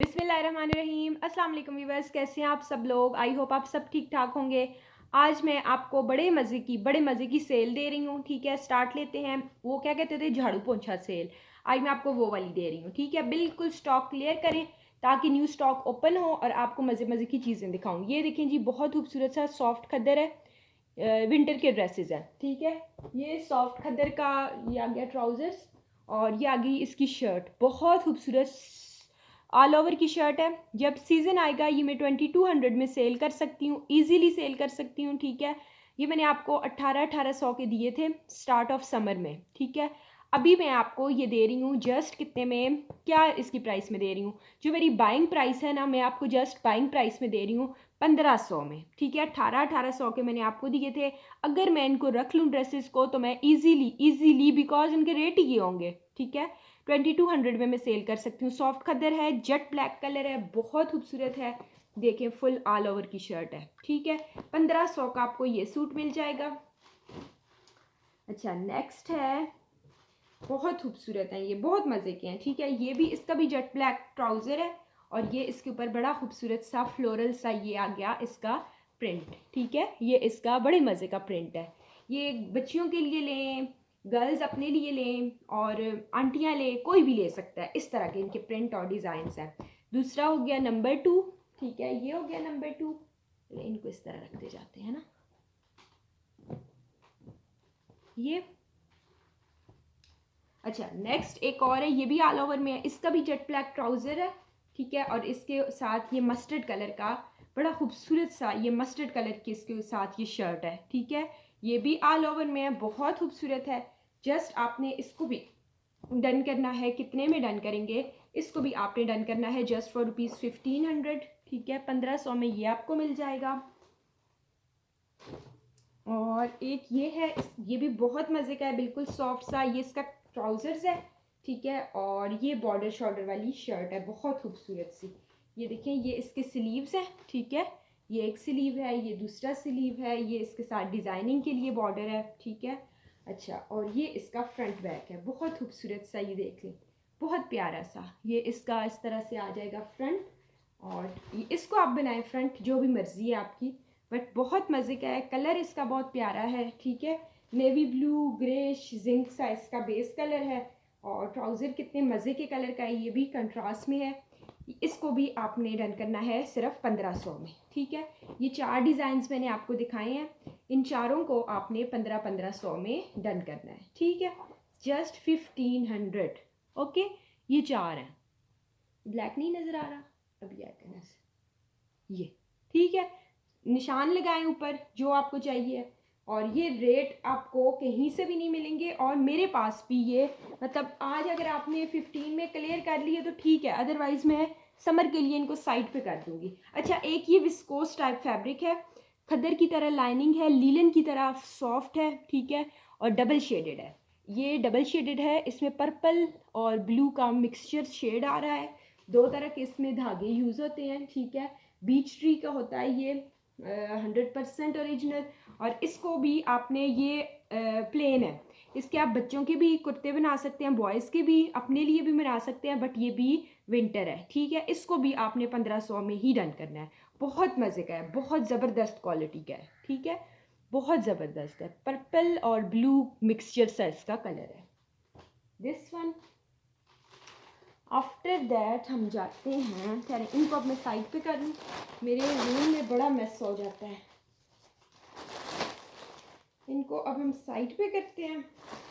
बिस्मिल्लाहिर्रहमानिर्रहीम। अस्सलाम वालेकुम व्यूअर्स, कैसे हैं आप सब लोग। आई होप आप सब ठीक ठाक होंगे। आज मैं आपको बड़े मज़े की सेल दे रही हूँ। ठीक है, स्टार्ट लेते हैं। वो क्या कहते थे, झाड़ू पोंछा सेल। आज मैं आपको वो वाली दे रही हूँ। ठीक है, बिल्कुल स्टॉक क्लियर करें ताकि न्यू स्टॉक ओपन हो और आपको मज़े की चीज़ें दिखाऊँ। ये देखें जी, बहुत खूबसूरत सा सॉफ्ट खद्दर है। विंटर के ड्रेसेस हैं। ठीक है, ये सॉफ्ट खद्दर का ये आ गया ट्राउज़र्स और ये आ गई इसकी शर्ट। बहुत खूबसूरत ऑल ओवर की शर्ट है। जब सीज़न आएगा ये मैं 2200 में सेल कर सकती हूँ, ईजीली सेल कर सकती हूँ। ठीक है, ये मैंने आपको 1800 के दिए थे स्टार्ट ऑफ समर में। ठीक है, अभी मैं आपको ये दे रही हूँ जस्ट कितने में, क्या इसकी प्राइस में दे रही हूँ। जो मेरी बाइंग प्राइस है ना, मैं आपको जस्ट बाइंग प्राइस में दे रही हूँ 1500 में। ठीक है, 1800 के मैंने आपको दिए थे। अगर मैं इनको रख लूँ ड्रेसेस को तो मैं ईजीली बिकॉज इनके रेट ही ये होंगे। ठीक है, 2200 में मैं सेल कर सकती हूँ। सॉफ्ट खद्दर है, जेट ब्लैक कलर है, बहुत खूबसूरत है। देखें, फुल ऑल ओवर की शर्ट है। ठीक है, 1500 का आपको ये सूट मिल जाएगा। अच्छा, नेक्स्ट है, बहुत खूबसूरत है ये, बहुत मज़े के हैं। ठीक है, ये भी, इसका भी जेट ब्लैक ट्राउज़र है और ये इसके ऊपर बड़ा खूबसूरत सा फ्लोरल सा ये आ गया इसका प्रिंट। ठीक है, ये इसका बड़े मज़े का प्रिंट है। ये बच्चियों के लिए लें, गर्ल्स अपने लिए लें और आंटियाँ लें, कोई भी ले सकता है। इस तरह के इनके प्रिंट और डिज़ाइंस हैं। दूसरा हो गया नंबर 2। ठीक है, ये हो गया नंबर 2। इनको इस तरह रखते जाते हैं ना, ये। अच्छा, नेक्स्ट एक और है, ये भी ऑल ओवर में है। इसका भी जेट ब्लैक ट्राउज़र है। ठीक है, और इसके साथ ये मस्टर्ड कलर का बड़ा खूबसूरत सा ये मस्टर्ड कलर की इसके साथ ये शर्ट है। ठीक है, ये भी ऑल ओवर में है, बहुत खूबसूरत है। जस्ट आपने इसको भी डन करना है। कितने में डन करेंगे, इसको भी आपने डन करना है जस्ट फॉर ₹1500। ठीक है, 1500 में ये आपको मिल जाएगा। और एक ये है, ये भी बहुत मज़े का है, बिल्कुल सॉफ्ट सा ये इसका ट्राउज़र्स है। ठीक है, और ये बॉर्डर शॉर्डर वाली शर्ट है, बहुत खूबसूरत सी। ये देखें, ये इसके स्लीव्स है। ठीक है, ये एक स्लीव है, ये दूसरा स्लीव है, ये इसके साथ डिज़ाइनिंग के लिए बॉर्डर है। ठीक है, अच्छा, और ये इसका फ्रंट बैक है, बहुत खूबसूरत सा। ये देख लें, बहुत प्यारा सा। ये इसका इस तरह से आ जाएगा फ्रंट, और इसको आप बनाएं फ्रंट, जो भी मर्ज़ी है आपकी, बट बहुत मज़े का है। कलर इसका बहुत प्यारा है। ठीक है, नेवी ब्लू ग्रेश जिंक सा इसका बेस कलर है, और ट्राउज़र कितने मज़े के कलर का है, ये भी कंट्रास्ट में है। इसको भी आपने डन करना है सिर्फ 1500 में। ठीक है, ये 4 डिज़ाइंस मैंने आपको दिखाए हैं, इन चारों को आपने 1500 में डन करना है। ठीक है, जस्ट 1500। ओके, ये 4 हैं। ब्लैक नहीं नज़र आ रहा, अभी आएगा ये। ठीक है, निशान लगाएं ऊपर जो आपको चाहिए, और ये रेट आपको कहीं से भी नहीं मिलेंगे और मेरे पास भी ये, मतलब आज अगर आपने 15 में क्लियर कर लिए तो ठीक है, अदरवाइज मैं समर के लिए इनको साइड पे कर दूंगी। अच्छा, एक ये विस्कोस टाइप फैब्रिक है, खद्दर की तरह लाइनिंग है, लीलन की तरह सॉफ्ट है। ठीक है, और डबल शेडेड है। ये डबल शेडेड है, इसमें पर्पल और ब्लू का मिक्सचर शेड आ रहा है। 2 तरह के इसमें धागे यूज़ होते हैं। ठीक है, बीच ट्री का होता है ये, 100% ओरिजिनल। और इसको भी आपने, ये प्लेन है, इसके आप बच्चों के भी कुर्ते बना सकते हैं, बॉयज़ के भी, अपने लिए भी बना सकते हैं, बट ये भी विंटर है। ठीक है, इसको भी आपने 1500 में ही डन करना है। बहुत मज़े का है, बहुत ज़बरदस्त क्वालिटी का है। ठीक है, बहुत ज़बरदस्त है, पर्पल और ब्लू मिक्सचर सा इसका कलर है, दिस वन। आफ्टर दैट हम जाते हैं, खैर इनको अब मैं साइड पे कर लूँ, मेरे रूम में बड़ा मेस हो जाता है। इनको अब हम साइड पे करते हैं,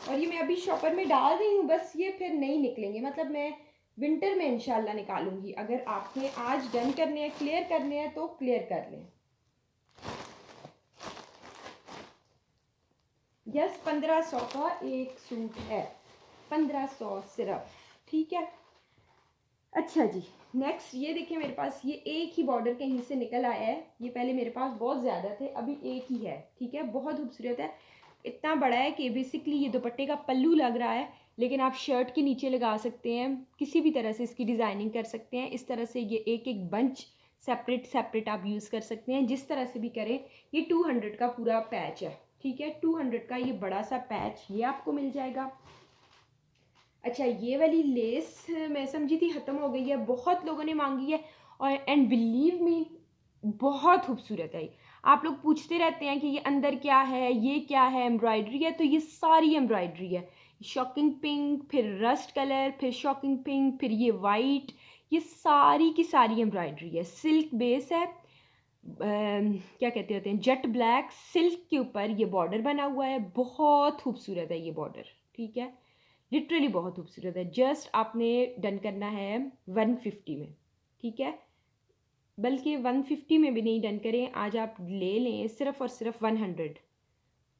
और ये मैं अभी शॉपर में डाल रही हूँ, बस ये फिर नहीं निकलेंगे, मतलब मैं विंटर में इंशाल्लाह निकालूंगी। अगर आपने आज डन करने हैं, क्लियर करने हैं, तो क्लियर कर लें। यस, 1500 का एक सूट है, 1500 सिर्फ। ठीक है, अच्छा जी, नेक्स्ट ये देखिए, मेरे पास ये एक ही बॉर्डर कहीं से निकल आया है। ये पहले मेरे पास बहुत ज़्यादा थे, अभी एक ही है। ठीक है, बहुत खूबसूरत है, इतना बड़ा है कि बेसिकली ये दुपट्टे का पल्लू लग रहा है, लेकिन आप शर्ट के नीचे लगा सकते हैं, किसी भी तरह से इसकी डिज़ाइनिंग कर सकते हैं। इस तरह से ये एक एक बंच सेपरेट सेपरेट आप यूज़ कर सकते हैं, जिस तरह से भी करें। ये 200 का पूरा पैच है। ठीक है, 200 का ये बड़ा सा पैच ये आपको मिल जाएगा। अच्छा, ये वाली लेस मैं समझी थी ख़त्म हो गई है, बहुत लोगों ने मांगी है, और एंड बिलीव मी बहुत खूबसूरत है। आप लोग पूछते रहते हैं कि ये अंदर क्या है, ये क्या है, एम्ब्रॉयडरी है, तो ये सारी एम्ब्रॉयडरी है। शॉकिंग पिंक, फिर रस्ट कलर, फिर शॉकिंग पिंक, फिर ये वाइट, ये सारी की सारी एम्ब्रॉयडरी है। सिल्क बेस है, क्या कहते होते हैं, जेट ब्लैक सिल्क के ऊपर ये बॉर्डर बना हुआ है। बहुत खूबसूरत है ये बॉर्डर, ठीक है, लिटरली बहुत खूबसूरत है। जस्ट आपने डन करना है 150 में, ठीक है, बल्कि 150 में भी नहीं डन करें, आज आप ले लें सिर्फ और सिर्फ 100।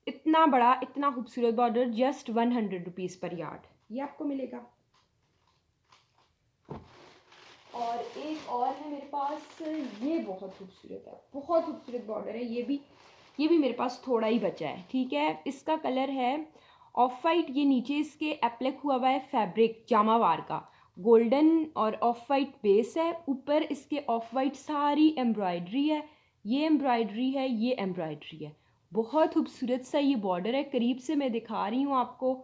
इतना बड़ा इतना खूबसूरत बॉर्डर जस्ट 100 रुपीज़ पर यार्ड ये आपको मिलेगा। और एक और है मेरे पास, ये बहुत खूबसूरत है, बहुत खूबसूरत बॉर्डर है। ये भी मेरे पास थोड़ा ही बचा है, ठीक है। इसका कलर है ऑफ वाइट, ये नीचे इसके एप्लिक हुआ हुआ है फैब्रिक जामावार का, गोल्डन और ऑफ वाइट बेस है, ऊपर इसके ऑफ वाइट सारी एम्ब्रॉयडरी है। ये एम्ब्रॉयडरी है, ये एम्ब्रॉयडरी है, बहुत खूबसूरत सा ये बॉर्डर है। करीब से मैं दिखा रही हूँ आपको।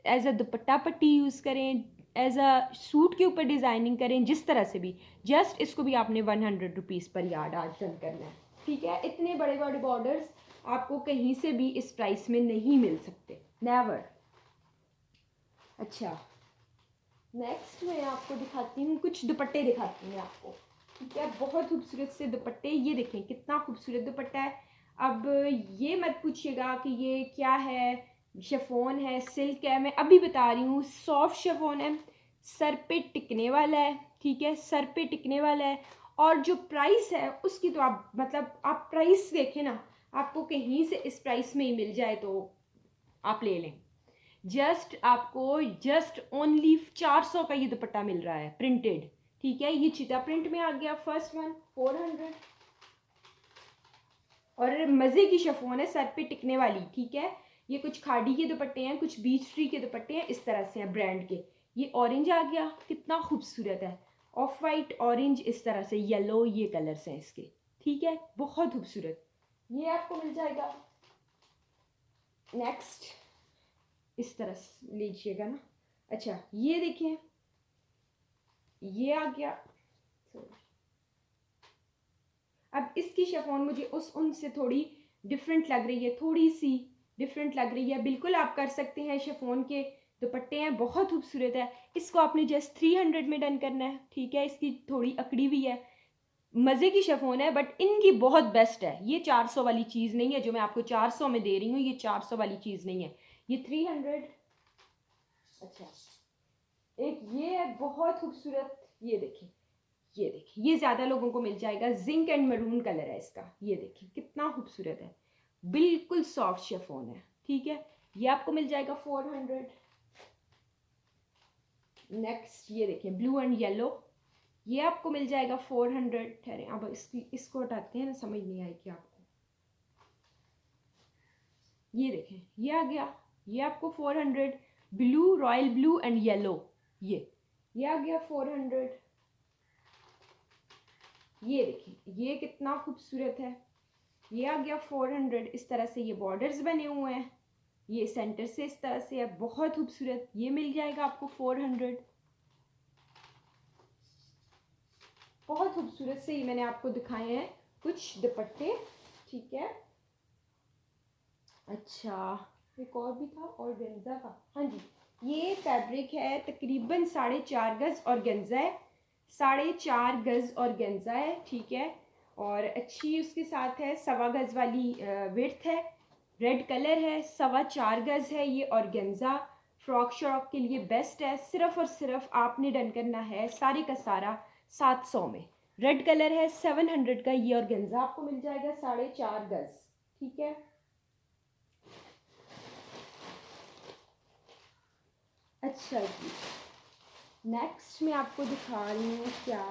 एज अ दुपट्टा पट्टी यूज़ करें, एज अ सूट के ऊपर डिज़ाइनिंग करें, जिस तरह से भी, जस्ट इसको भी आपने 100 रुपीज़ पर यार्ड आज डन करना है, ठीक है। इतने बड़े बड़े बॉर्डर्स आपको कहीं से भी इस प्राइस में नहीं मिल सकते, नेवर। अच्छा, नेक्स्ट मैं आपको दिखाती हूँ, कुछ दुपट्टे दिखाती हूँ आपको, ठीक है। बहुत खूबसूरत से दुपट्टे, ये देखें कितना खूबसूरत दुपट्टा है। अब ये मत पूछिएगा कि ये क्या है, शिफॉन है, सिल्क है, मैं अभी बता रही हूँ, सॉफ्ट शिफॉन है, सर पे टिकने वाला है, ठीक है, सर पे टिकने वाला है। और जो प्राइस है उसकी तो आप मतलब आप प्राइस देखें ना, आपको कहीं से इस प्राइस में ही मिल जाए तो आप ले लें। जस्ट आपको जस्ट ओनली 400 का ये दुपट्टा मिल रहा है प्रिंटेड, ठीक है। ये चिता प्रिंट में आ गया, फर्स्ट वन 400, और मज़े की शिफॉन है, सर पे टिकने वाली, ठीक है। ये कुछ खाड़ी के दुपट्टे हैं, कुछ बीच ट्री के दुपट्टे हैं, इस तरह से हैं ब्रांड के। ये ऑरेंज आ गया, कितना खूबसूरत है, ऑफ वाइट ऑरेंज, इस तरह से येलो, ये कलर्स हैं इसके, ठीक है, बहुत खूबसूरत। ये आपको मिल जाएगा। नेक्स्ट इस तरह से लीजिएगा ना। अच्छा, ये देखिए, ये आ गया। अब इसकी शिफॉन मुझे उस उनसे थोड़ी डिफरेंट लग रही है, थोड़ी सी डिफरेंट लग रही है। बिल्कुल आप कर सकते हैं, शिफॉन के दुपट्टे हैं, बहुत खूबसूरत है। इसको आपने जस्ट 300 में डन करना है, ठीक है। इसकी थोड़ी अकड़ी हुई है, मज़े की शिफॉन है, बट इनकी बहुत बेस्ट है। ये 400 वाली चीज़ नहीं है जो मैं आपको 400 में दे रही हूँ, ये 400 वाली चीज़ नहीं है, ये 300। अच्छा, एक ये है बहुत खूबसूरत, ये देखिए, ये देखिए, ये ज़्यादा लोगों को मिल जाएगा, जिंक एंड मरून कलर है इसका, ये देखिए कितना खूबसूरत है, बिल्कुल सॉफ्ट शिफॉन है, ठीक है। ये आपको मिल जाएगा 400। नेक्स्ट ये देखिए, ब्लू एंड येलो, ये आपको मिल जाएगा 400। ठहरे, अब इसको हटाते हैं ना, समझ नहीं आएगी आपको। ये देखें, ये आ गया, ये आपको 400, blue, royal blue and yellow, ये आ गया 400। ये देखिए, ये कितना खूबसूरत है, ये आ गया 400। इस तरह से ये बॉर्डर्स बने हुए हैं, ये सेंटर से इस तरह से है, बहुत खूबसूरत, ये मिल जाएगा आपको 400। बहुत खूबसूरत से ये मैंने आपको दिखाए हैं कुछ दुपट्टे, ठीक है। अच्छा, एक और भी था ऑर्गेन्जा का, हाँ जी, ये फैब्रिक है तकरीबन 4.5 गज ऑर्गेन्जा है, 4.5 गज ऑर्गेन्जा है, ठीक है। और अच्छी उसके साथ है 1.25 गज वाली विड्थ है, रेड कलर है, 4.25 गज है ये ऑर्गेन्जा। फ्रॉक शॉक के लिए बेस्ट है। सिर्फ और सिर्फ आपने डन करना है सारे का सारा 700 में। रेड कलर है, 700 का ये ऑर्गेन्जा आपको मिल जाएगा, 4.5 गज, ठीक है। अच्छा जी, नेक्स्ट मैं आपको दिखा रही हूँ क्या,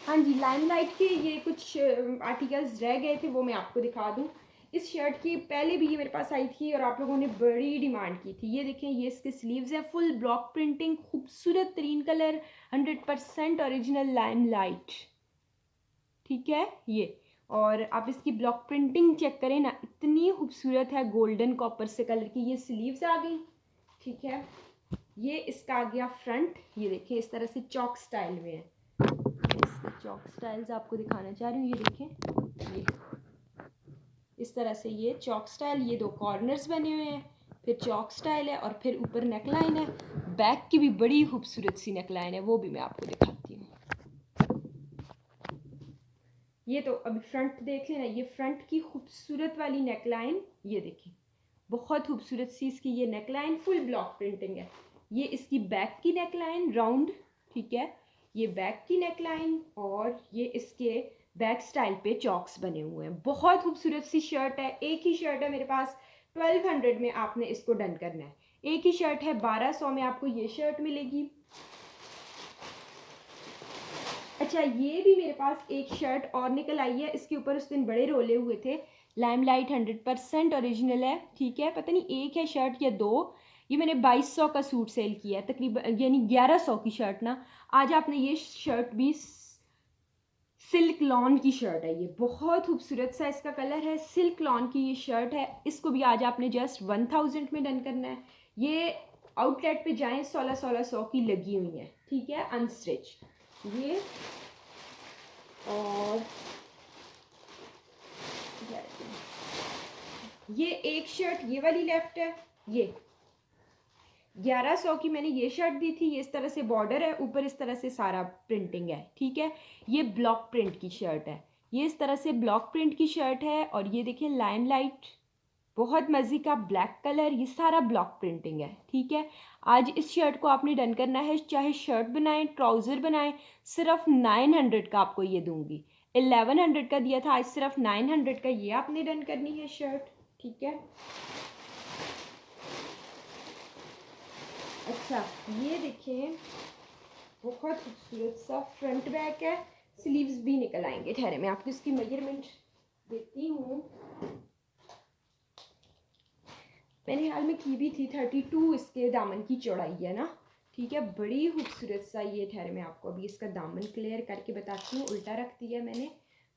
हाँ जी, लाइमलाइट के ये कुछ आर्टिकल्स रह गए थे, वो मैं आपको दिखा दूँ। इस शर्ट की पहले भी ये मेरे पास आई थी और आप लोगों ने बड़ी डिमांड की थी। ये देखें, ये इसके स्लीव्स हैं, फुल ब्लॉक प्रिंटिंग, खूबसूरत तरीन कलर, 100% ओरिजिनल लाइमलाइट, ठीक है। ये, और आप इसकी ब्लॉक प्रिंटिंग चेक करें ना, इतनी खूबसूरत है, गोल्डन कॉपर से कलर की। ये स्लीव्स आ गई, ठीक है। ये इसका आ गया फ्रंट, ये देखिए इस तरह से चौक स्टाइल में है। इसके चौक स्टाइल्स आपको दिखाना चाह रही हूँ, ये देखें, ये इस तरह से ये चौक स्टाइल, ये दो कॉर्नर्स बने हुए हैं, फिर चौक स्टाइल है और फिर ऊपर नेकलाइन है। बैक की भी बड़ी खूबसूरत सी नेकलाइन है, वो भी मैं आपको दिखाती हूँ। ये तो अभी फ्रंट देख लेना, ये फ्रंट की खूबसूरत वाली नेकलाइन, ये देखिए बहुत खूबसूरत सी इसकी ये नेकलाइन, फुल ब्लॉक प्रिंटिंग है। ये इसकी बैक की नेकलाइन राउंड, ठीक है, ये बैक की नेकलाइन और ये इसके बैक स्टाइल पे चॉक्स बने हुए हैं। बहुत खूबसूरत सी शर्ट है, एक ही शर्ट है मेरे पास, 1200 में आपने इसको डन करना है। एक ही शर्ट है, 1200 में आपको ये शर्ट मिलेगी। अच्छा, ये भी मेरे पास एक शर्ट और निकल आई है, इसके ऊपर उस दिन बड़े रोले हुए थे। लाइमलाइट 100% ओरिजिनल है, ठीक है, पता नहीं एक है शर्ट या दो। ये मैंने 2200 का सूट सेल किया है तकरीबन, यानी 1100 की शर्ट ना। आज आपने ये शर्ट भी, सिल्क लॉन की शर्ट है, ये बहुत खूबसूरत सा इसका कलर है, सिल्क लॉन की ये शर्ट है। इसको भी आज आपने जस्ट 1000 में डन करना है। ये आउटलेट पे जाएं, 1600 की लगी हुई है, ठीक है, अनस्टिच ये। और ये एक शर्ट ये वाली लेफ्ट है, ये 1100 की मैंने ये शर्ट दी थी। ये इस तरह से बॉर्डर है, ऊपर इस तरह से सारा प्रिंटिंग है, ठीक है। ये ब्लॉक प्रिंट की शर्ट है, ये इस तरह से ब्लॉक प्रिंट की शर्ट है। और ये देखिए लाइमलाइट, बहुत मज़े का ब्लैक कलर, ये सारा ब्लॉक प्रिंटिंग है, ठीक है। आज इस शर्ट को आपने डन करना है, चाहे शर्ट बनाएं ट्राउज़र बनाएं, सिर्फ 900 का आपको ये दूंगी। 1100 का दिया था, आज सिर्फ 900 का ये आपने डन करनी है शर्ट, ठीक है। अच्छा, ये देखें बहुत खूबसूरत सा फ्रंट बैक है, स्लीव्स भी निकल आएंगे। ठहरे मैं आपको इसकी मेजरमेंट देती हूँ, मैंने हाल में की भी थी। 32 इसके दामन की चौड़ाई है ना, ठीक है, बड़ी खूबसूरत सा ये। ठहरे मैं आपको अभी इसका दामन क्लियर करके बताती हूँ, उल्टा रख दिया मैंने,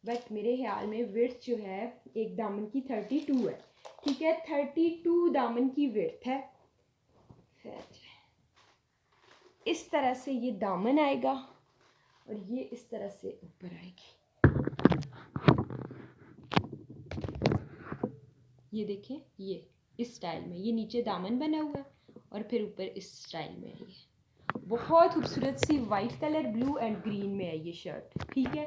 बट मेरे ख्याल में विड्थ जो है एक दामन की 32 है, ठीक है, 32 दामन की विड्थ है। फिर इस तरह से ये दामन आएगा और ये इस तरह से ऊपर आएगी, ये देखें, ये इस स्टाइल में, ये नीचे दामन बना हुआ है और फिर ऊपर इस स्टाइल में है। ये बहुत खूबसूरत सी white colour, blue and green में है ये शर्ट, ठीक है।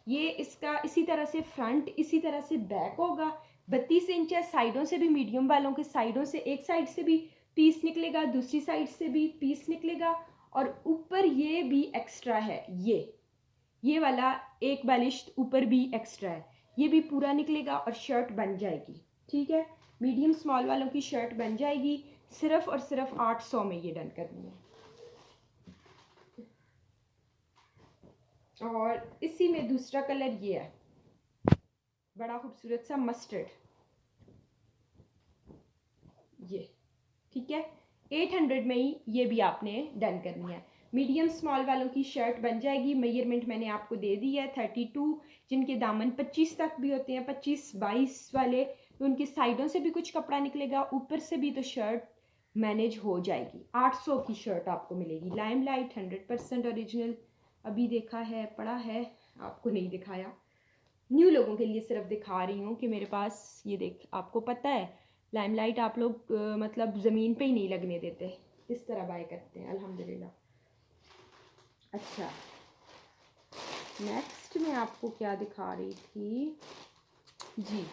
ये इसका इसी तरह से फ्रंट, इसी तरह से बैक होगा। 32 इंच है, साइडों से भी मीडियम वालों के साइडों से, एक साइड से भी पीस निकलेगा, दूसरी साइड से भी पीस निकलेगा। और ऊपर ये भी एक्स्ट्रा है, ये वाला एक बालिश ऊपर भी एक्स्ट्रा है, ये भी पूरा निकलेगा और शर्ट बन जाएगी, ठीक है। मीडियम स्मॉल वालों की शर्ट बन जाएगी, सिर्फ और सिर्फ 800 में ये डन करनी है। और इसी में दूसरा कलर ये है, बड़ा खूबसूरत सा मस्टर्ड, ये, ठीक है। 800 में ही ये भी आपने डन करनी है। मीडियम स्मॉल वालों की शर्ट बन जाएगी। मेजरमेंट मैंने आपको दे दी है, 32, जिनके दामन 25 तक भी होते हैं, 25-22 वाले, तो उनकी साइडों से भी कुछ कपड़ा निकलेगा, ऊपर से भी, तो शर्ट मैनेज हो जाएगी। 800 की शर्ट आपको मिलेगी। लाइमलाइट 100% ओरिजिनल, अभी देखा है, पढ़ा है, आपको नहीं दिखाया, न्यू लोगों के लिए सिर्फ दिखा रही हूँ कि मेरे पास ये देख, आपको पता है लाइमलाइट आप लोग मतलब ज़मीन पे ही नहीं लगने देते, इस तरह बाय करते हैं, अल्हम्दुलिल्लाह। अच्छा, नेक्स्ट मैं आपको क्या दिखा रही थी जी,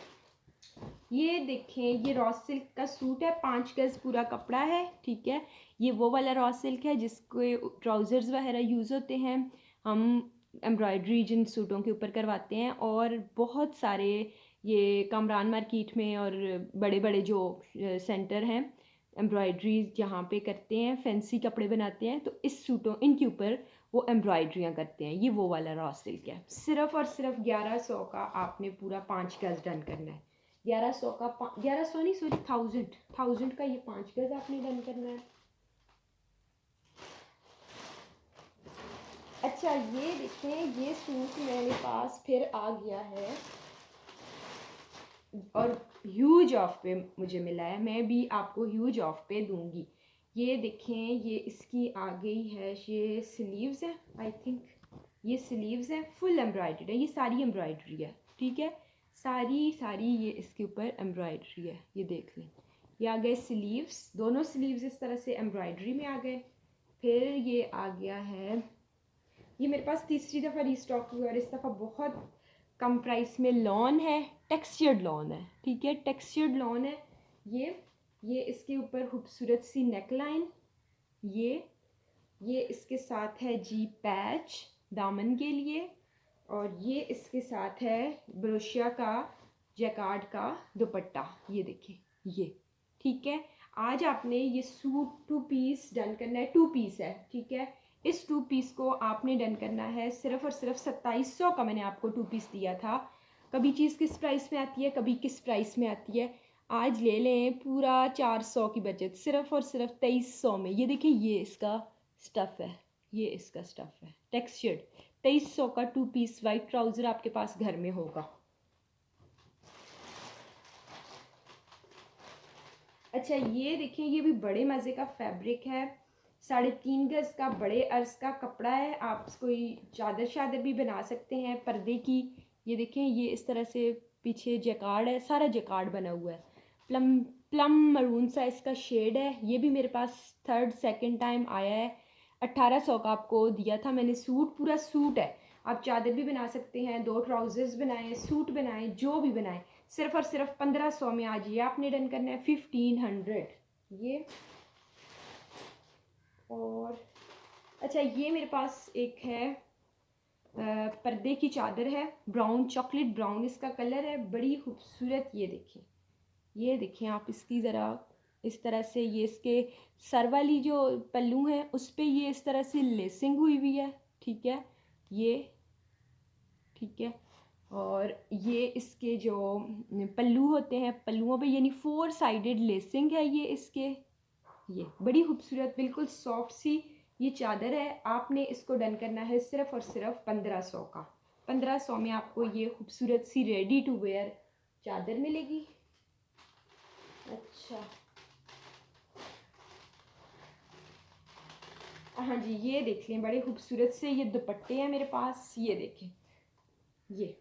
ये देखें, ये रॉ सिल्क का सूट है, 5 गज पूरा कपड़ा है, ठीक है। ये वो वाला रॉ सिल्क है जिसके ट्राउज़र्स वगैरह यूज़ होते हैं, हम एम्ब्रॉयडरी जिन सूटों के ऊपर करवाते हैं। और बहुत सारे ये कामरान मार्केट में और बड़े बड़े जो सेंटर हैं एम्ब्रॉयडरी जहाँ पे करते हैं, फैंसी कपड़े बनाते हैं, तो इस सूटों इनके ऊपर वो एम्ब्रॉयडरियाँ करते हैं। ये वो वाला रॉ सिल्क है, सिर्फ और सिर्फ 1100 का आपने पूरा 5 गज डन करना है। 1100 का 1100 नहीं, सॉरी, 1000 का ये 5 गज आपने डन करना है। अच्छा, ये देखें, ये सूट मेरे पास फिर आ गया है और ह्यूज ऑफ पे मुझे मिला है, मैं भी आपको ह्यूज ऑफ पे दूंगी। ये देखें, ये इसकी आ गई है, ये स्लीव्स है आई थिंक, ये स्लीव्स है, फुल एम्ब्रॉयडरी है, ये सारी एम्ब्रॉयडरी है, ठीक है, सारी ये इसके ऊपर एम्ब्रॉयडरी है, ये देख लें। ये आ गए स्लीव्स, दोनों स्लीव्स इस तरह से एम्ब्रॉयडरी में आ गए। फिर ये आ गया है, ये मेरे पास तीसरी दफ़ा रीस्टॉक हुआ और इस दफ़ा बहुत कम प्राइस में लॉन है, टेक्सचर्ड लॉन है, ठीक है, टेक्सचर्ड लॉन है। ये इसके ऊपर खूबसूरत सी नेक लाइन, ये इसके साथ है जी पैच दामन के लिए, और ये इसके साथ है ब्रोशिया का जैकार्ड का दुपट्टा, ये देखिए ये, ठीक है। आज आपने ये सूट 2 पीस डन करना है, 2 पीस है, ठीक है। इस 2 पीस को आपने डन करना है सिर्फ़ और सिर्फ 2700 का। मैंने आपको 2 पीस दिया था। कभी चीज़ किस प्राइस में आती है, कभी किस प्राइस में आती है। आज ले लें पूरा 400 की बचत, सिर्फ़ और सिर्फ 2300 में। ये देखिए, ये इसका स्टफ़ है, ये इसका स्टफ़ है टेक्सचर्ड। 2300 का 2 पीस वाइट ट्राउज़र आपके पास घर में होगा। अच्छा, ये देखिए, ये भी बड़े मज़े का फैब्रिक है, 3.5 गज़ का बड़े अर्ज़ का कपड़ा है। आप कोई चादर शादर भी बना सकते हैं पर्दे की। ये देखें, ये इस तरह से पीछे जैकार्ड है, सारा जैकार्ड बना हुआ है। प्लम प्लम मरून सा इसका शेड है। ये भी मेरे पास सेकंड टाइम आया है। 1800 का आपको दिया था मैंने। सूट, पूरा सूट है। आप चादर भी बना सकते हैं, 2 ट्राउज़र्स बनाएं, सूट बनाएं, जो भी बनाएं। सिर्फ़ और सिर्फ 1500 में आज ये आपने डन करना है, 1500 ये। और अच्छा, ये मेरे पास एक है पर्दे की चादर है, ब्राउन, चॉकलेट ब्राउन इसका कलर है, बड़ी खूबसूरत। ये देखें आप इसकी ज़रा इस तरह से, ये इसके सर वाली जो पल्लू हैं उस पर ये इस तरह से लेसिंग हुई है, ठीक है, ये, ठीक है। और ये इसके जो पल्लू होते हैं, पल्लुओं पे यानी 4 साइडेड लेसिंग है ये इसके। ये बड़ी खूबसूरत, बिल्कुल सॉफ्ट सी ये चादर है। आपने इसको डन करना है सिर्फ़ और सिर्फ 1500 का। 1500 में आपको ये खूबसूरत सी रेडी टू वेयर चादर मिलेगी। अच्छा, हाँ जी, ये देख लें, बड़े खूबसूरत से ये दुपट्टे हैं मेरे पास। ये देखें, ये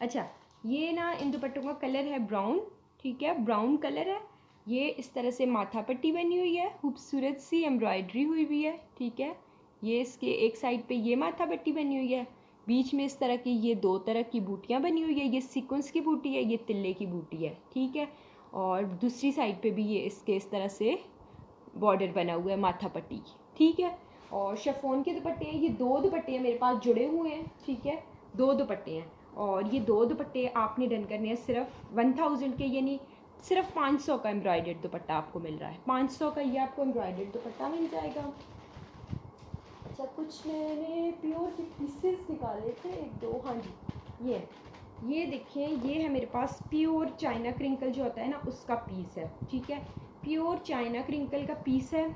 अच्छा, ये ना इन दुपट्टों का कलर है ब्राउन, ठीक है, ब्राउन कलर है। ये इस तरह से माथा पट्टी बनी हुई है, खूबसूरत सी एम्ब्रॉयडरी हुई है, ठीक है। ये इसके एक साइड पे ये माथा पट्टी बनी हुई है, बीच में इस तरह की ये 2 तरह की बूटियाँ बनी हुई है। ये सीक्वेंस की बूटी है, ये तिल्ले की बूटी है, ठीक है। और दूसरी साइड पे भी ये इसके इस तरह से बॉर्डर बना हुआ है माथा पट्टी की, ठीक है। और शिफॉन के दुपट्टे हैं, ये 2 दुपट्टे हैं मेरे पास जुड़े हुए हैं, ठीक है, 2 दुपट्टे हैं। और ये 2 दुपट्टे आपने डन करने हैं सिर्फ 1000 के, यानी सिर्फ 500 का एम्ब्रॉयडर्ड दुपट्टा आपको मिल रहा है। 500 का ये आपको एम्ब्रॉयडर्ड दुपट्टा मिल जाएगा। अच्छा, कुछ मैंने प्योर के पीसेस निकाले थे, 1-2, हाँ जी, ये देखें, ये है मेरे पास प्योर चाइना क्रिंकल जो होता है ना, उसका पीस है, ठीक है। प्योर चाइना क्रिंकल का पीस है।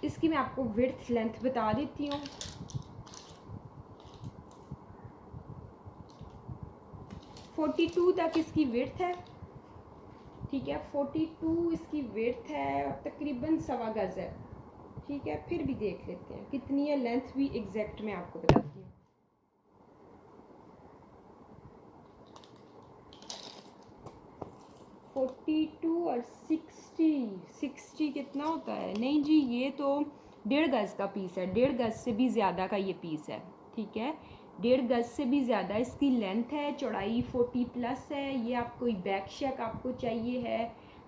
इसकी मैं आपको विड्थ लेंथ बता देती हूँ। 42 तक इसकी विड्थ है, ठीक है, 42 इसकी विड्थ है और तकरीबन 1.25 गज़ है, ठीक है। फिर भी देख लेते हैं कितनी है लेंथ, भी एग्जैक्ट मैं आपको बताती हूँ। 42 और 60 कितना होता है? नहीं जी, ये तो 1.5 गज़ का पीस है, 1.5 गज़ से भी ज़्यादा का ये पीस है, ठीक है। 1.5 गज़ से भी ज़्यादा इसकी लेंथ है, चौड़ाई 40 प्लस है। ये आप कोई बैक शेक आपको चाहिए है,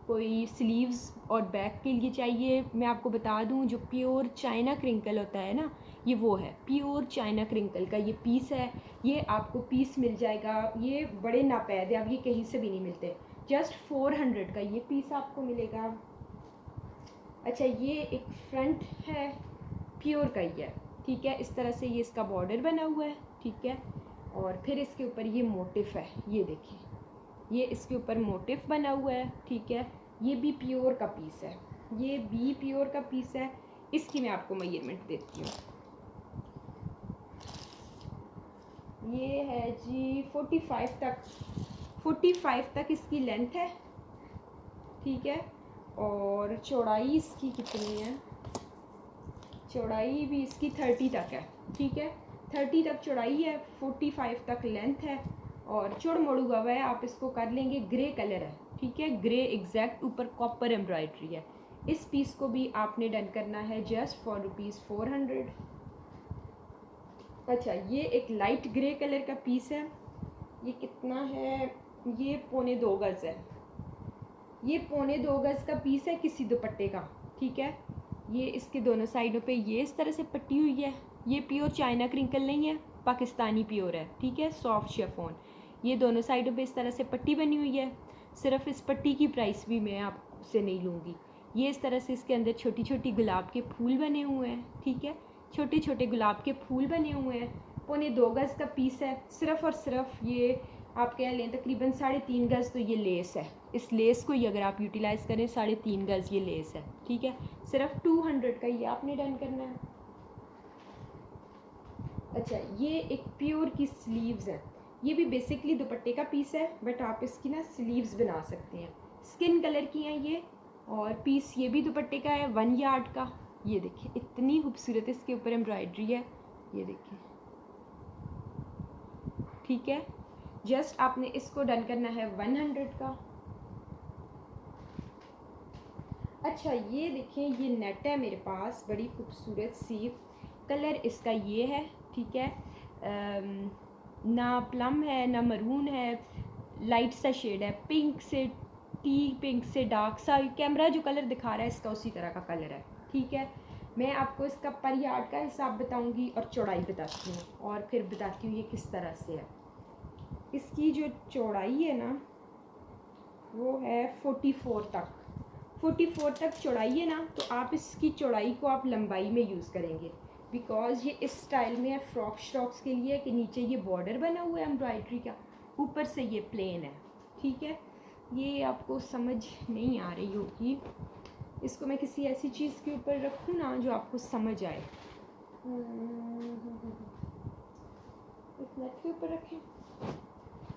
कोई स्लीव्स और बैक के लिए चाहिए, मैं आपको बता दूं, जो प्योर चाइना क्रिंकल होता है ना, ये वो है, प्योर चाइना क्रिंकल का ये पीस है। ये आपको पीस मिल जाएगा, ये बड़े नापैद है, अब ये कहीं से भी नहीं मिलते। जस्ट 400 का ये पीस आपको मिलेगा। अच्छा, ये एक फ्रंट है, प्योर का ही है, ठीक है। इस तरह से ये इसका बॉर्डर बना हुआ है, ठीक है। और फिर इसके ऊपर ये मोटिफ है, ये देखिए, ये इसके ऊपर मोटिफ बना हुआ है, ठीक है। ये भी प्योर का पीस है, ये भी प्योर का पीस है। इसकी मैं आपको मेजरमेंट देती हूँ। ये है जी 45 तक इसकी लेंथ है, ठीक है। और चौड़ाई इसकी कितनी है, चौड़ाई भी इसकी 30 तक है, ठीक है। 30 तक चौड़ाई है, 45 तक लेंथ है और चौड़ मोड़ हुआ है। आप इसको कर लेंगे, ग्रे कलर है, ठीक है, ग्रे एग्जैक्ट, ऊपर कॉपर एम्ब्रॉयडरी है। इस पीस को भी आपने डन करना है जस्ट फॉर ₹400। अच्छा, ये एक लाइट ग्रे कलर का पीस है, ये कितना है, ये 2.25 गज़ है, ये 2.25 गज़ का पीस है किसी दुपट्टे का, ठीक है। ये इसके दोनों साइडों पे ये इस तरह से पट्टी हुई है। ये प्योर चाइना क्रिंकल नहीं है, पाकिस्तानी प्योर है, ठीक है, सॉफ्ट शिफॉन। ये दोनों साइडों पे इस तरह से पट्टी बनी हुई है। सिर्फ इस पट्टी की प्राइस भी मैं आपसे नहीं लूँगी। ये इस तरह से इसके अंदर छोटी छोटी गुलाब के फूल बने हुए हैं, ठीक है, छोटे छोटे गुलाब के फूल बने हुए हैं। 2.25 गज़ का पीस है। सिर्फ और सिर्फ ये आप कह लें तकरीबन 3.5 गज़ तो ये लेस है। इस लेस को ही अगर आप यूटिलाइज़ करें 3.5 गज़ ये लेस है, ठीक है। सिर्फ 200 का ये आपने डन करना है। अच्छा, ये एक प्योर की स्लीव्स है। ये भी बेसिकली दुपट्टे का पीस है, बट आप इसकी ना स्लीव्स बना सकते हैं। स्किन कलर की हैं ये, और पीस ये भी दुपट्टे का है 1 यार्ड का। ये देखिए इतनी खूबसूरत इसके ऊपर एम्ब्रॉयडरी है, ये देखिए, ठीक है। जस्ट आपने इसको डन करना है 100 का। अच्छा, ये देखें, ये नेट है मेरे पास, बड़ी खूबसूरत सी, कलर इसका ये है, ठीक है। ना प्लम है ना मरून है, लाइट सा शेड है, पिंक से टी पिंक से डार्क सा। कैमरा जो कलर दिखा रहा है इसका उसी तरह का कलर है, ठीक है। मैं आपको इसका पर यार्ड का हिसाब बताऊंगी और चौड़ाई बताती हूँ, और फिर बताती हूँ ये किस तरह से है। इसकी जो चौड़ाई है ना वो है 44 तक चौड़ाई है ना, तो आप इसकी चौड़ाई को आप लंबाई में यूज़ करेंगे, बिकॉज़ ये इस स्टाइल में है फ्रॉक श्रॉक्स के लिए कि नीचे ये बॉर्डर बना हुआ है एम्ब्रॉयडरी का, ऊपर से ये प्लेन है, ठीक है। ये आपको समझ नहीं आ रही होगी, इसको मैं किसी ऐसी चीज़ के ऊपर रखूँ ना जो आपको समझ आए। इस नेट के ऊपर रखें,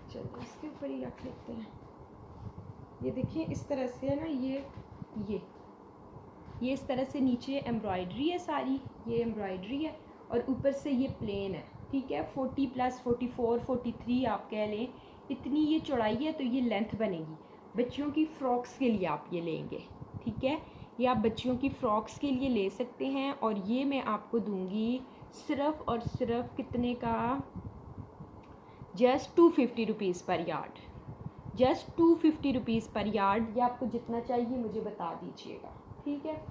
चलो इसके ऊपर ही रख लेते हैं। ये देखिए इस तरह से है ना, ये इस तरह से नीचे एम्ब्रॉयडरी है सारी, ये एम्ब्रॉयडरी है और ऊपर से ये प्लेन है, ठीक है। 40 + 44 43 आप कह लें, इतनी ये चौड़ाई है, तो ये लेंथ बनेगी। बच्चियों की फ़्रॉक्स के लिए आप ये लेंगे, ठीक है, ये आप बच्चियों की फ़्रॉक्स के लिए ले सकते हैं। और ये मैं आपको दूंगी सिर्फ़ और सिर्फ कितने का, जस्ट 250 रुपीज़ पर यार्ड, जस्ट 250 रुपीज़ पर यार्ड। ये आपको जितना चाहिए मुझे बता दीजिएगा, ठीक है।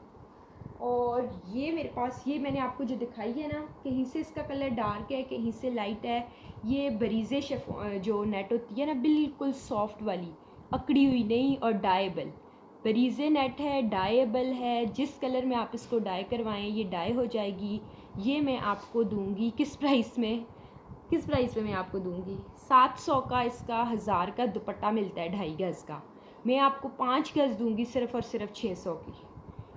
और ये मेरे पास, ये मैंने आपको जो दिखाई है ना, कहीं से इसका कलर डार्क है कहीं से लाइट है। ये बरीज़े जो नेट होती है ना, बिल्कुल सॉफ्ट वाली, अकड़ी हुई नहीं, और डाएबल बरीज़े नेट है, डाएबल है। जिस कलर में आप इसको डाई करवाएं ये डाई हो जाएगी। ये मैं आपको दूंगी किस प्राइस में, मैं आपको दूंगी 700 का। इसका 1000 का दुपट्टा मिलता है 2.5 गज़ का, मैं आपको 5 गज़ दूंगी सिर्फ और सिर्फ 600 की।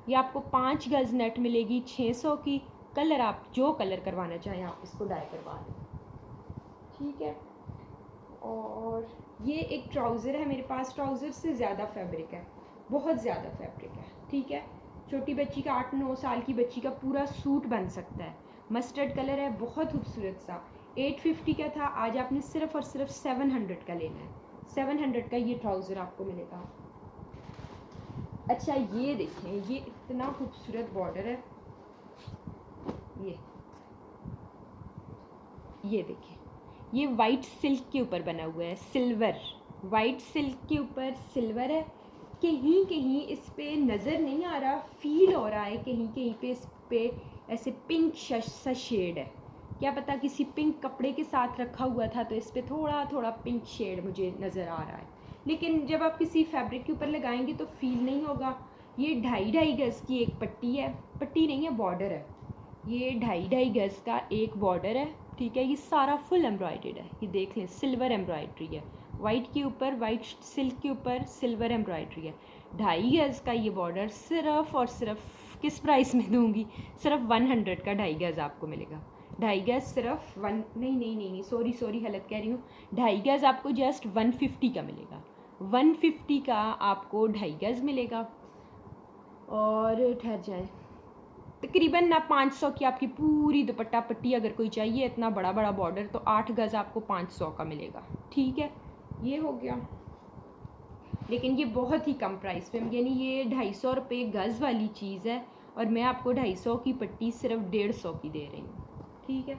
ये आपको 5 गज़ नेट मिलेगी 600 की। कलर आप जो कलर करवाना चाहें आप इसको डाई करवा लें, ठीक है। और ये एक ट्राउज़र है मेरे पास, ट्राउज़र से ज़्यादा फैब्रिक है, बहुत ज़्यादा फैब्रिक है, ठीक है। छोटी बच्ची का 8-9 साल की बच्ची का पूरा सूट बन सकता है। मस्टर्ड कलर है, बहुत खूबसूरत सा। 850 का था, आज आपने सिर्फ और सिर्फ 700 का लेना है। 700 का ये ट्राउज़र आपको मिलेगा। अच्छा, ये देखें, ये इतना खूबसूरत बॉर्डर है, ये देखें, ये वाइट सिल्क के ऊपर बना हुआ है, सिल्वर, वाइट सिल्क के ऊपर सिल्वर है। कहीं कहीं इस पे नज़र नहीं आ रहा, फील हो रहा है कहीं कहीं पे इस पे ऐसे पिंक सा शेड है। क्या पता किसी पिंक कपड़े के साथ रखा हुआ था तो इस पे थोड़ा थोड़ा पिंक शेड मुझे नज़र आ रहा है, लेकिन जब आप किसी फैब्रिक के ऊपर लगाएंगे तो फील नहीं होगा। ये 2.5 गज़ की एक पट्टी है, पट्टी नहीं है, बॉर्डर है। ये 2.5 गज़ का एक बॉर्डर है, ठीक है। ये सारा फुल एम्ब्रॉयडर्ड है, ये देख लें, सिल्वर एम्ब्रॉयडरी है, वाइट के ऊपर, वाइट सिल्क के ऊपर सिल्वर एम्ब्रॉयडरी है। 2.5 गज़ का ये बॉर्डर सिर्फ और सिर्फ किस प्राइस में दूंगी, सिर्फ 100 का 2.5 गज़ आपको मिलेगा। 2.5 गज सिर्फ नहीं सॉरी गलत कह रही हूँ। 2.5 गज आपको जस्ट 150 का मिलेगा। 150 का आपको 2.5 गज मिलेगा। और ठहर जाए, तकरीबन ना 500 की आपकी पूरी दुपट्टा पट्टी अगर कोई चाहिए इतना बड़ा बड़ा बॉर्डर, तो 8 गज आपको 500 का मिलेगा। ठीक है, ये हो गया। लेकिन ये बहुत ही कम प्राइस पे, यानी ये 250 रुपये गज़ वाली चीज़ है और मैं आपको 250 की पट्टी सिर्फ 150 की दे रही हूँ। ठीक है,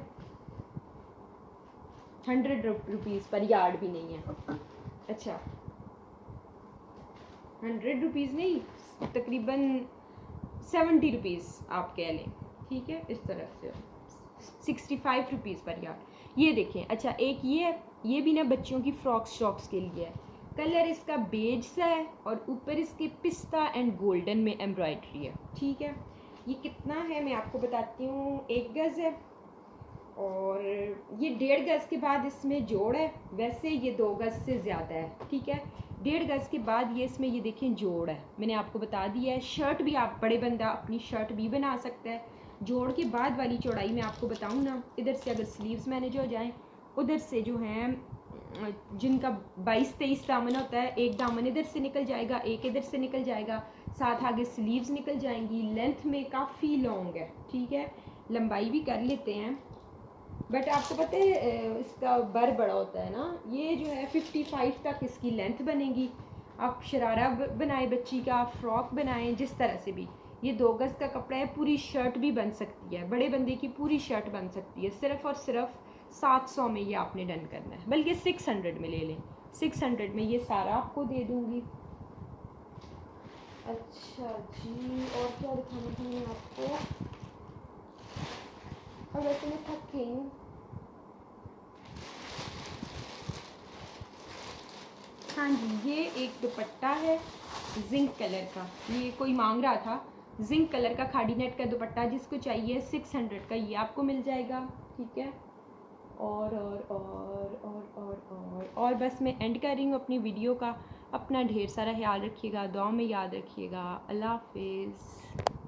100 रुपीज़ पर यार्ड भी नहीं है। अच्छा, 100 रुपीज़ नहीं, तकरीबन 70 रुपीज़ आप कह लें। ठीक है, इस तरह से 65 रुपीज़ पर यार्ड। ये देखें, अच्छा एक ये भी ना बच्चों की फ्रॉक्स शॉक्स के लिए है। कलर इसका बेज सा है और ऊपर इसके पिस्ता एंड गोल्डन में एम्ब्रॉयडरी है। ठीक है, ये कितना है मैं आपको बताती हूँ। 1 गज़ है और ये 1.5 गज़ के बाद इसमें जोड़ है। वैसे ये 2 गज़ से ज़्यादा है। ठीक है, 1.5 गज़ के बाद ये इसमें ये देखें जोड़ है, मैंने आपको बता दिया है। शर्ट भी आप बड़े बंदा अपनी शर्ट भी बना सकता है। जोड़ के बाद वाली चौड़ाई मैं आपको बताऊँ ना, इधर से अगर स्लीव्स मैनेज हो जाएँ, उधर से जो है जिनका 22-23 दामन होता है, एक दामन इधर से निकल जाएगा, एक इधर से निकल जाएगा, साथ आगे स्लीव्स निकल जाएंगी। लेंथ में काफ़ी लॉन्ग है। ठीक है, लंबाई भी कर लेते हैं, बट आपको पता है इसका बर बड़ा होता है ना। ये जो है 55 तक इसकी लेंथ बनेगी। आप शरारा बनाए बच्ची का, फ्रॉक बनाएं, जिस तरह से भी। ये 2 गज़ का कपड़ा है, पूरी शर्ट भी बन सकती है, बड़े बंदे की पूरी शर्ट बन सकती है। सिर्फ़ और सिर्फ 700 में ये आपने डन करना है, बल्कि 600 में ले लें। 600 में ये सारा आपको दे दूँगी। अच्छा जी, और क्या दिखाना था मैं आपको? और वैसे मैं थक गई हूँ। हाँ जी, ये एक दुपट्टा है जिंक कलर का, ये कोई मांग रहा था। जिंक कलर का खाड़ी नेट का दुपट्टा, जिसको चाहिए 600 का ये आपको मिल जाएगा। ठीक है, और बस मैं एंड कर रही हूँ अपनी वीडियो का। अपना ढेर सारा ख्याल रखिएगा, दुआ में याद रखिएगा। अल्लाह हाफिज़।